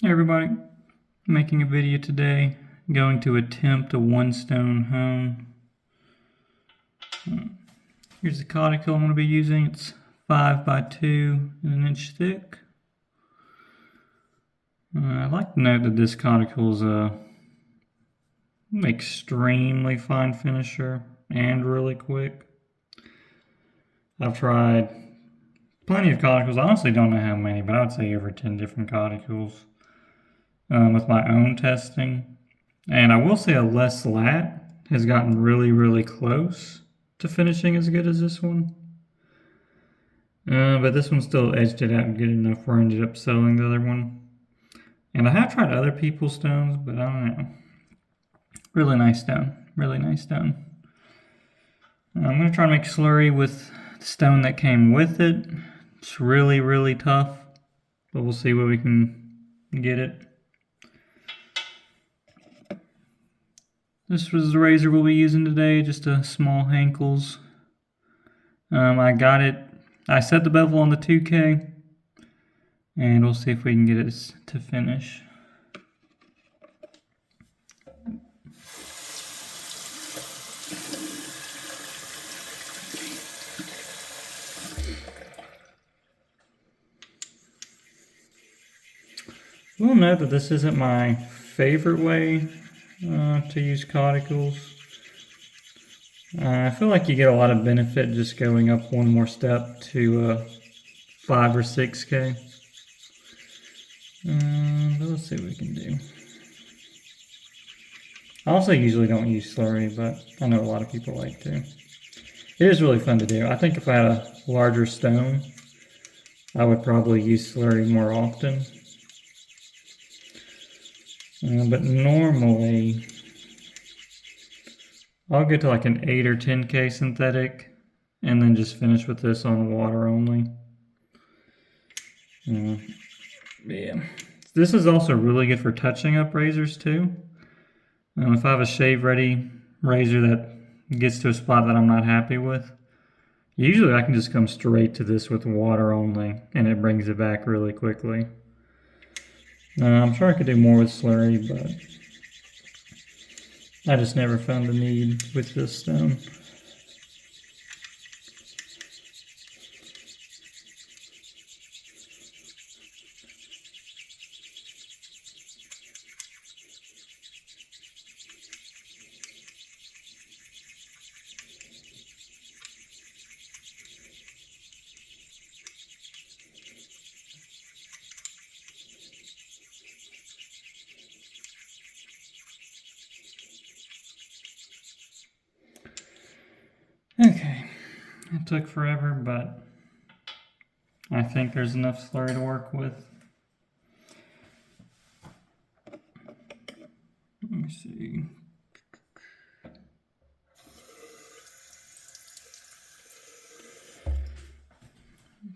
Hey everybody, making a video today, going to attempt a one stone home. Here's the coticule I'm going to be using. It's 5 by 2 and an inch thick. I'd like to note that this coticule is a extremely fine finisher and really quick. I've tried plenty of coticles. I honestly don't know how many, but I would say over 10 different coticles. With my own testing. And I will say a less lat has gotten really close to finishing as good as this one. But this one still edged it out good enough where I ended up selling the other one. And I have tried other people's stones, but I don't know. Really nice stone. Really nice stone. I'm going to try to make slurry with the stone that came with it. It's really tough, but we'll see where we can get it. This was the razor we'll be using today, just a small Henkel's. I got it, I set the bevel on the 2K, and we'll see if we can get it to finish. We'll note that this isn't my favorite way to use coticles. I feel like you get a lot of benefit just going up one more step to 5 or 6K. But let's see what we can do. I also usually don't use slurry, but I know a lot of people like to. It is really fun to do. I think if I had a larger stone, I would probably use slurry more often. But normally, I'll get to like an 8 or 10K synthetic and then just finish with this on water only. Yeah. This is also really good for touching up razors too. If I have a shave ready razor that gets to a spot that I'm not happy with, usually I can just come straight to this with water only and it brings it back really quickly. I'm sure I could do more with slurry, but I just never found the need with this stone. Okay, it took forever, but I think there's enough slurry to work with. Let me see.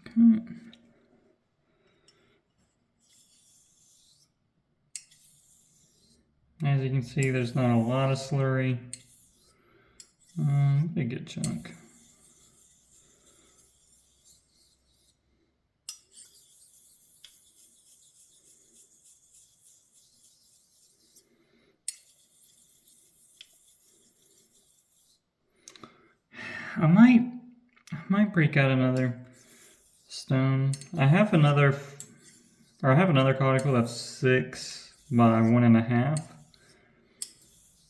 Okay. As you can see, there's not a lot of slurry. A good chunk. I might break out another stone. I have another coticle that's 6 by 1.5.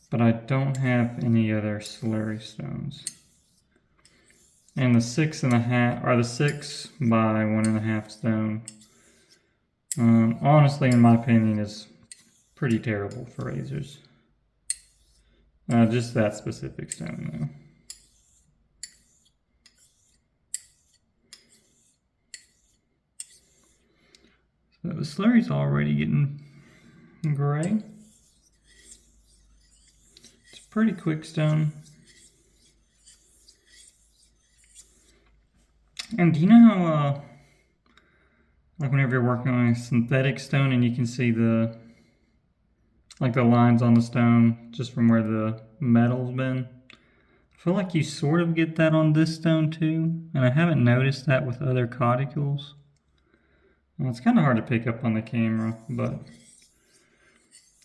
But I don't have any other slurry stones. And the 6.5 or the 6 by 1.5 stone, honestly, in my opinion, is pretty terrible for razors. Just that specific stone, though. So the slurry's already getting gray. Pretty quick stone. And do you know how, like whenever you're working on a synthetic stone and you can see the lines on the stone just from where the metal's been? I feel like you sort of get that on this stone too, and I haven't noticed that with other coticules. Well, it's kind of hard to pick up on the camera, but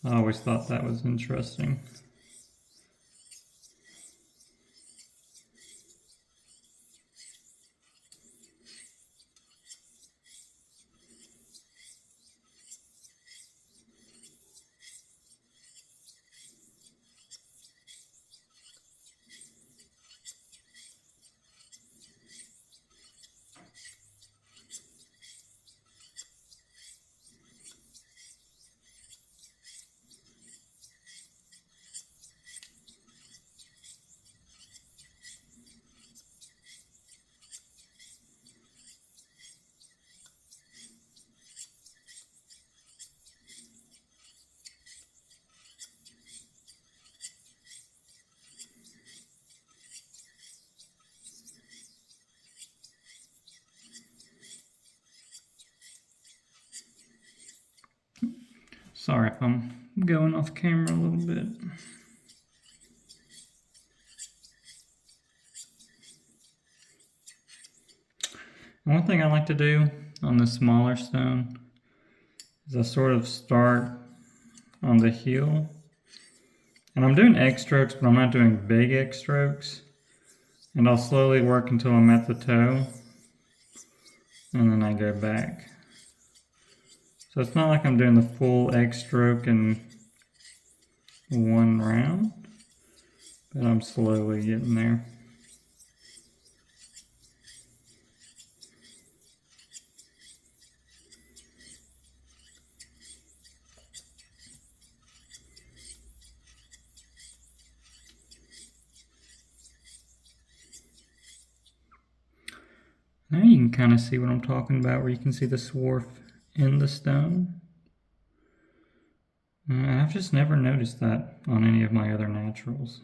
I always thought that was interesting. Sorry if I'm going off camera a little bit. One thing I like to do on the smaller stone is I sort of start on the heel. And I'm doing X strokes, but I'm not doing big X strokes. And I'll slowly work until I'm at the toe. And then I go back. So it's not like I'm doing the full X stroke in one round, but I'm slowly getting there. Now you can kind of see what I'm talking about, where you can see the swarf in the stone. I've just never noticed that on any of my other naturals.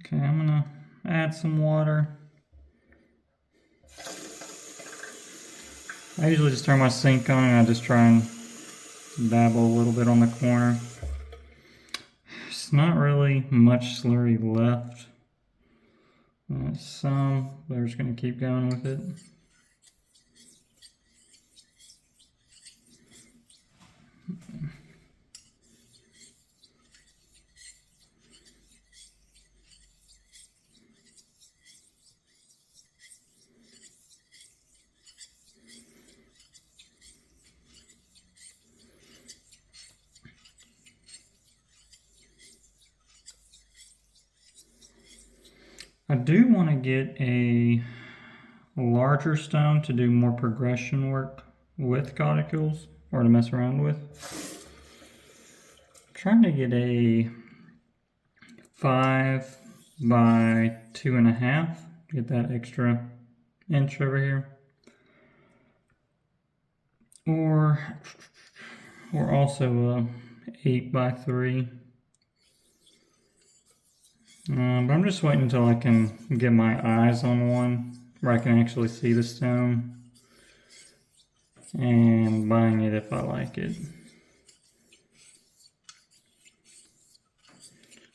Okay, I'm gonna add some water. I usually just turn my sink on and I just try and dabble a little bit on the corner. There's not really much slurry left. Some, but we're just gonna keep going with it. I do want to get a larger stone to do more progression work with coticules, or to mess around with. I'm trying to get a 5 by 2.5, get that extra inch over here. Or also a 8 by 3. But I'm just waiting until I can get my eyes on one where I can actually see the stone, and buying it if I like it.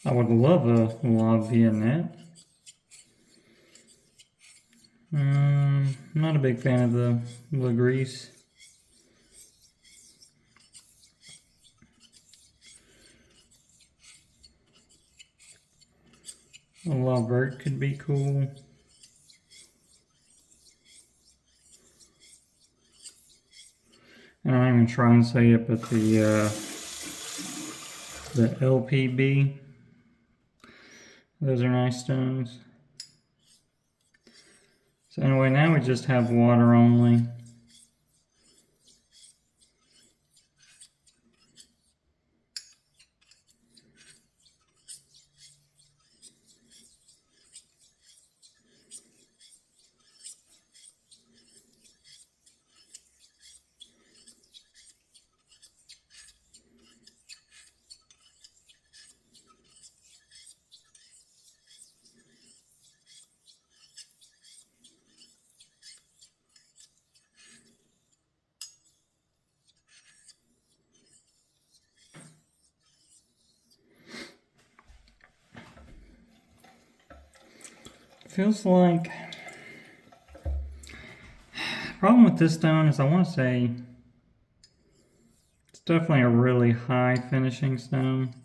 I would love a La Viennette. I'm not a big fan of the La Grise. A La Verte could be cool. And I'm not even trying to say it, but the LPB, those are nice stones. So anyway, now we just have water only. feels like... Problem with this stone is I want to say it's definitely a really high finishing stone.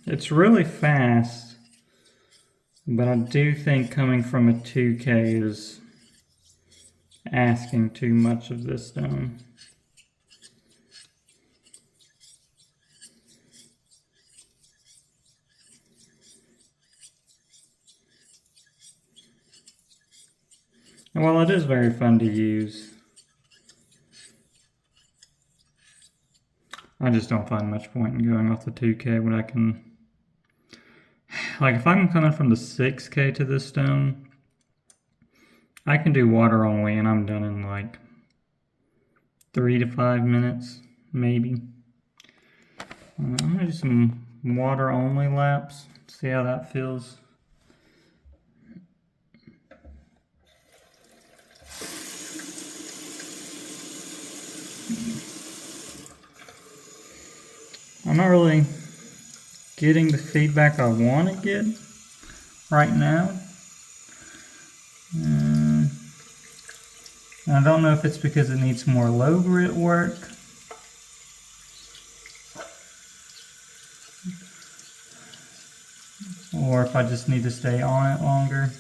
It's really fast, but I do think coming from a 2K is asking too much of this stone. And while it is very fun to use, I just don't find much point in going off the 2K when I can... Like if I'm coming from the 6K to this stone, I can do water only and I'm done in like 3 to 5 minutes, maybe. I'm gonna do some water only laps, see how that feels. I'm not really getting the feedback I want to get right now. I don't know if it's because it needs more low grit work. Or if I just need to stay on it longer.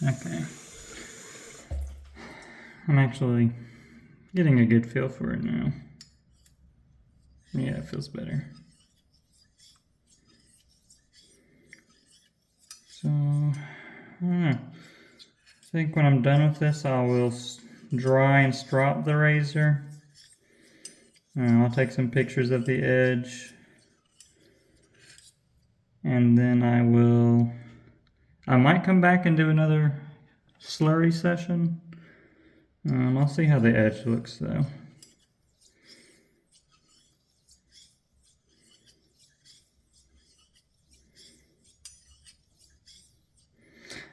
Okay. I'm actually getting a good feel for it now. Yeah, it feels better. So, I don't know. I think when I'm done with this, I will dry and strop the razor. I'll take some pictures of the edge. And then I might come back and do another slurry session. I'll see how the edge looks though.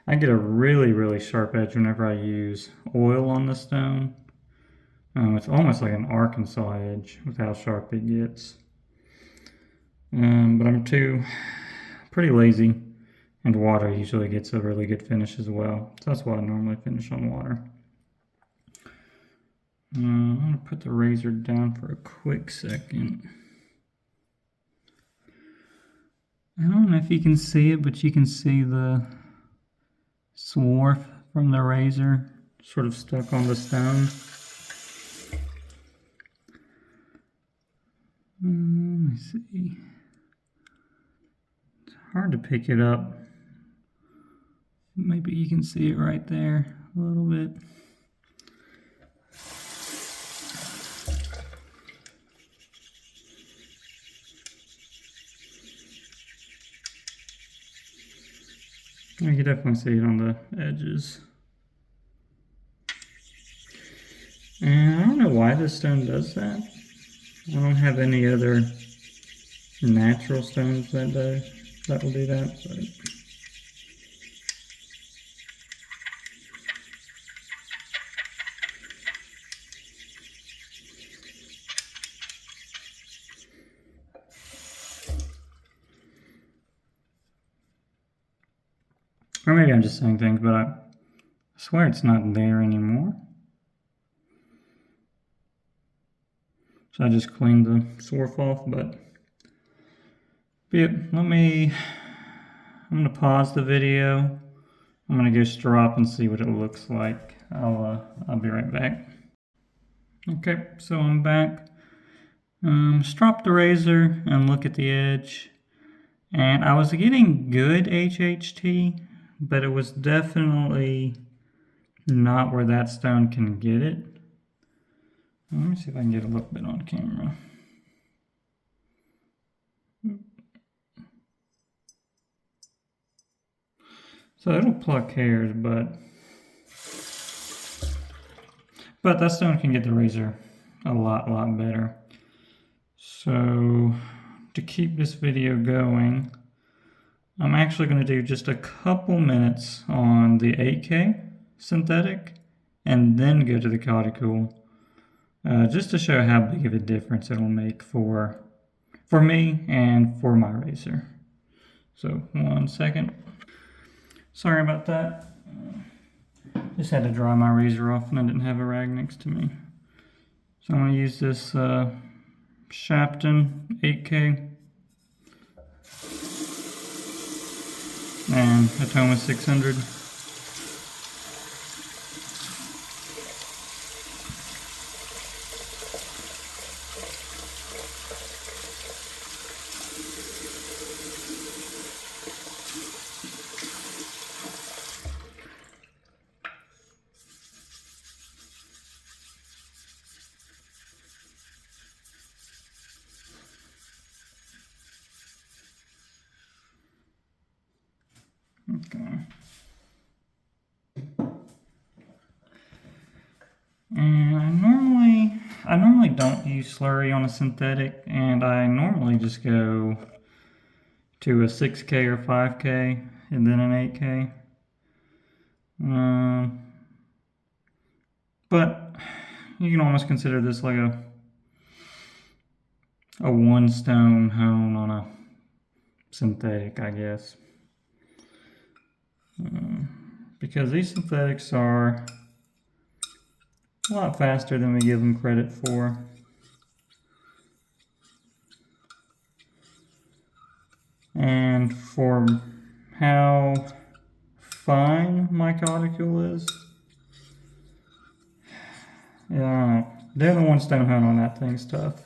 I get a really, really sharp edge whenever I use oil on the stone. It's almost like an Arkansas edge with how sharp it gets. But I'm pretty lazy, and water usually gets a really good finish as well. So that's why I normally finish on water. I'm going to put the razor down for a quick second. I don't know if you can see it, but you can see the swarf from the razor sort of stuck on the stone. Let me see. It's hard to pick it up. Maybe you can see it right there a little bit. You can definitely see it on the edges. And I don't know why this stone does that. I don't have any other natural stones that will do that. But or maybe I'm just saying things, but I swear it's not there anymore. So I just cleaned the swarf off, but yeah, I'm gonna pause the video. I'm gonna go strop and see what it looks like. I'll be right back. Okay, so I'm back. Strop the razor and look at the edge. And I was getting good HHT, but it was definitely not where that stone can get it. Let me see if I can get a little bit on camera. So it'll pluck hairs, but that stone can get the razor a lot better. So to keep this video going, I'm actually going to do just a couple minutes on the 8K synthetic and then go to the coticule, just to show how big of a difference it'll make for me and for my razor. So 1 second. Sorry about that. Just had to dry my razor off and I didn't have a rag next to me. So I'm going to use this Shapton 8K and Atoma 600. Okay. And I normally don't use slurry on a synthetic, and I normally just go to a 6K or 5K and then an 8K. But you can almost consider this like a one stone hone on a synthetic, I guess. Because these synthetics are a lot faster than we give them credit for. And for how fine my coticule is, yeah, they're the one stone hone on that thing's tough.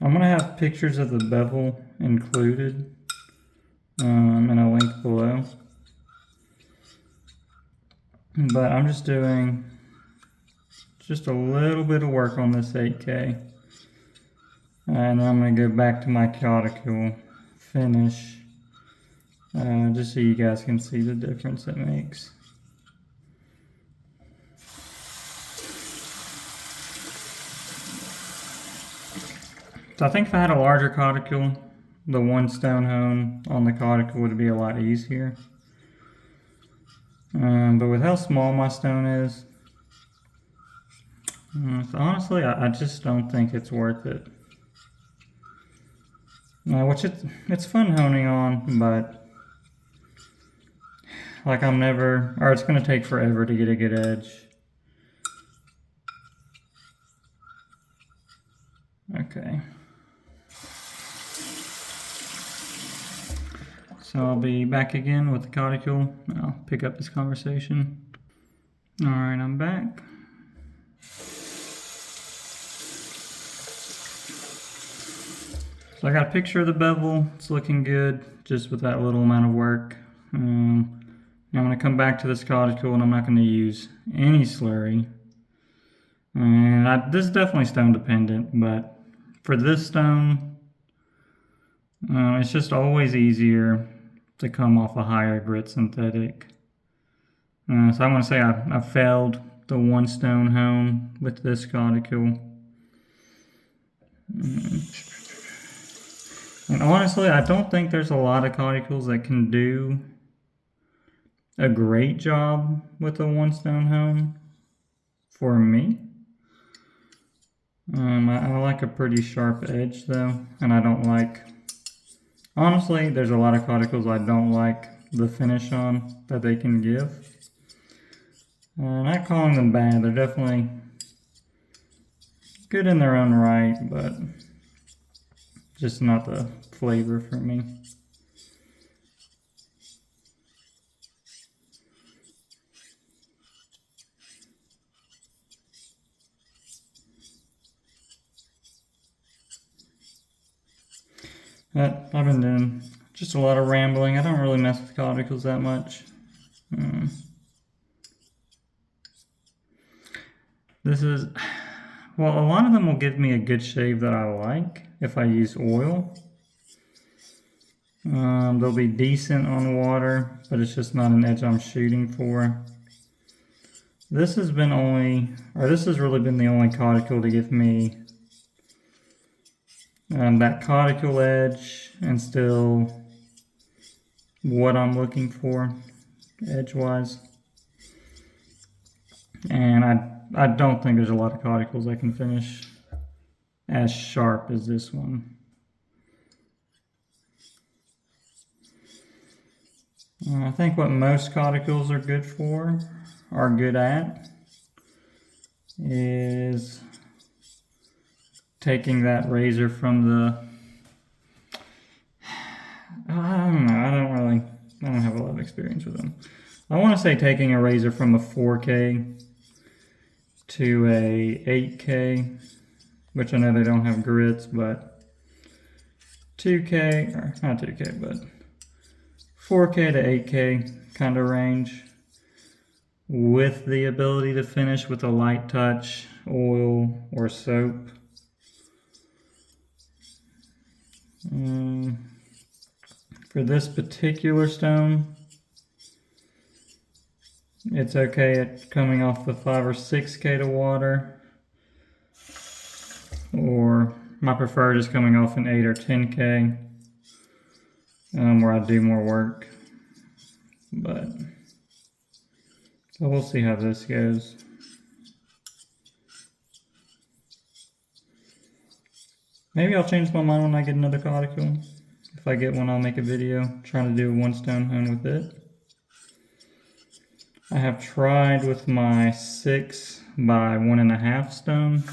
I'm going to have pictures of the bevel included in a link below. But I'm just doing just a little bit of work on this 8K. And then I'm going to go back to my coticule finish, just so you guys can see the difference it makes. So I think if I had a larger coticule, the one stone hone on the coticule would be a lot easier. But with how small my stone is, honestly, I just don't think it's worth it. Which it's fun honing on, but like it's going to take forever to get a good edge. Okay. So I'll be back again with the coticule. I'll pick up this conversation. All right, I'm back. So I got a picture of the bevel. It's looking good, just with that little amount of work. Now I'm going to come back to this coticule and I'm not going to use any slurry. And this is definitely stone dependent, but for this stone, it's just always easier to come off a higher grit synthetic. So I'm going to say I failed the one stone hone with this coticule. And honestly, I don't think there's a lot of coticules that can do a great job with a one stone hone for me. I like a pretty sharp edge though, and I don't like, honestly, there's a lot of coticules I don't like the finish on that they can give. Not calling them bad, they're definitely good in their own right, but just not the flavor for me. But I've been doing just a lot of rambling. I don't really mess with coticles that much. This is, well, a lot of them will give me a good shave that I like if I use oil. They'll be decent on water, but it's just not an edge I'm shooting for. This has been this has really been the only coticule to give me that coticule edge and still what I'm looking for edge-wise. And I don't think there's a lot of coticles I can finish as sharp as this one. I think what most coticles are good at, is taking that razor from the, I don't know, I don't have a lot of experience with them. I want to say taking a razor from a 4K to a 8K, which I know they don't have grits, but 2K, or not 2K, but 4K to 8K kind of range, with the ability to finish with a light touch, oil, or soap. For this particular stone, it's okay at coming off the 5 or 6K to water, or my preferred is coming off an 8 or 10K, where I do more work. But so we'll see how this goes. Maybe I'll change my mind when I get another coticule. If I get one, I'll make a video trying to do a 1 stone hone with it. I have tried with my 6 by 1.5 stone,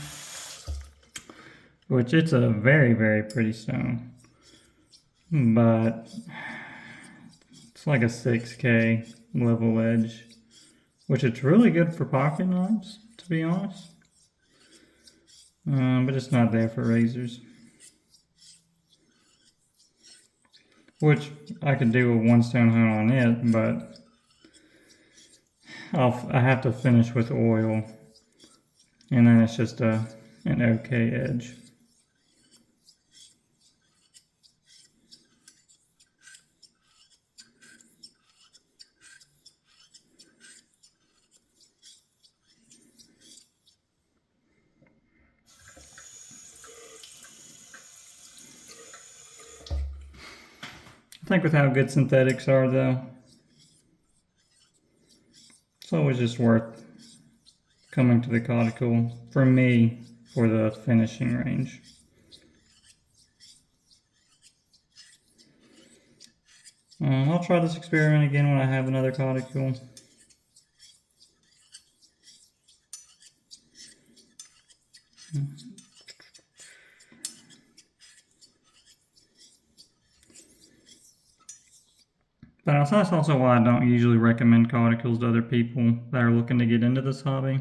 which it's a very, very pretty stone, but it's like a 6K level edge, which it's really good for pocket knives, to be honest, but it's not there for razors, which I could do a 1 stone hone on it, but I have to finish with oil, and then it's just an okay edge. I think with how good synthetics are, though, it's always just worth coming to the coticule, for me, for the finishing range. I'll try this experiment again when I have another coticule. But that's also why I don't usually recommend coticles to other people that are looking to get into this hobby.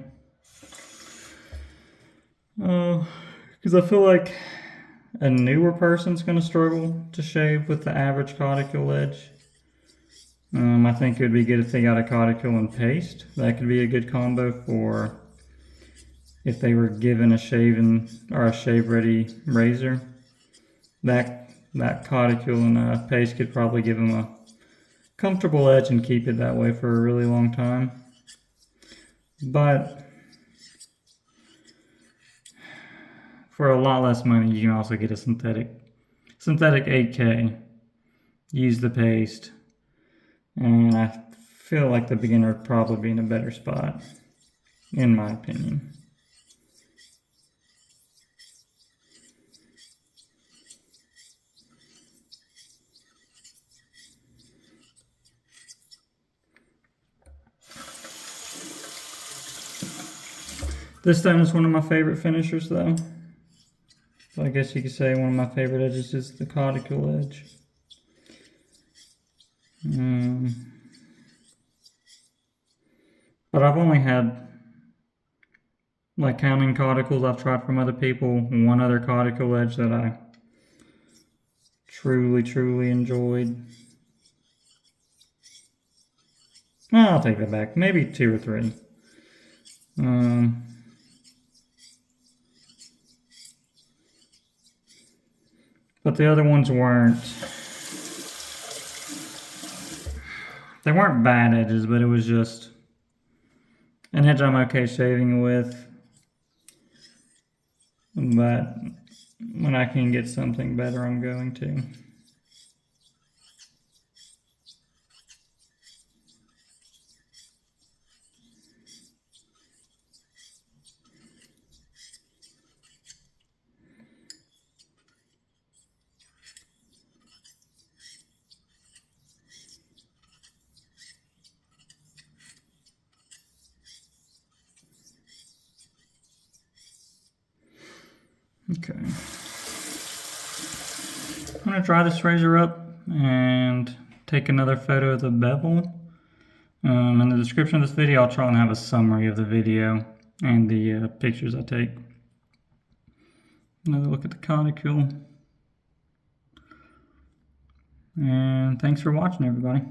Because I feel like a newer person's going to struggle to shave with the average coticule edge. I think it would be good if they got a coticule and paste. That could be a good combo for if they were given a shave-in or a shave-ready razor. That coticule and a paste could probably give them a comfortable edge and keep it that way for a really long time. But for a lot less money, you can also get a synthetic 8K, use the paste, and I feel like the beginner would probably be in a better spot, in my opinion. This stone is one of my favorite finishers, though. So I guess you could say one of my favorite edges is the coticule edge. But I've only had, like counting coticles I've tried from other people, one other coticule edge that I truly enjoyed. Well, I'll take that back. Maybe 2 or 3. But the other ones weren't. They weren't bad edges, but it was just an edge I'm okay shaving with. But when I can get something better, I'm going to. Okay. I'm going to dry this razor up and take another photo of the bevel. In the description of this video, I'll try and have a summary of the video and the pictures I take. Another look at the coticule. And thanks for watching, everybody.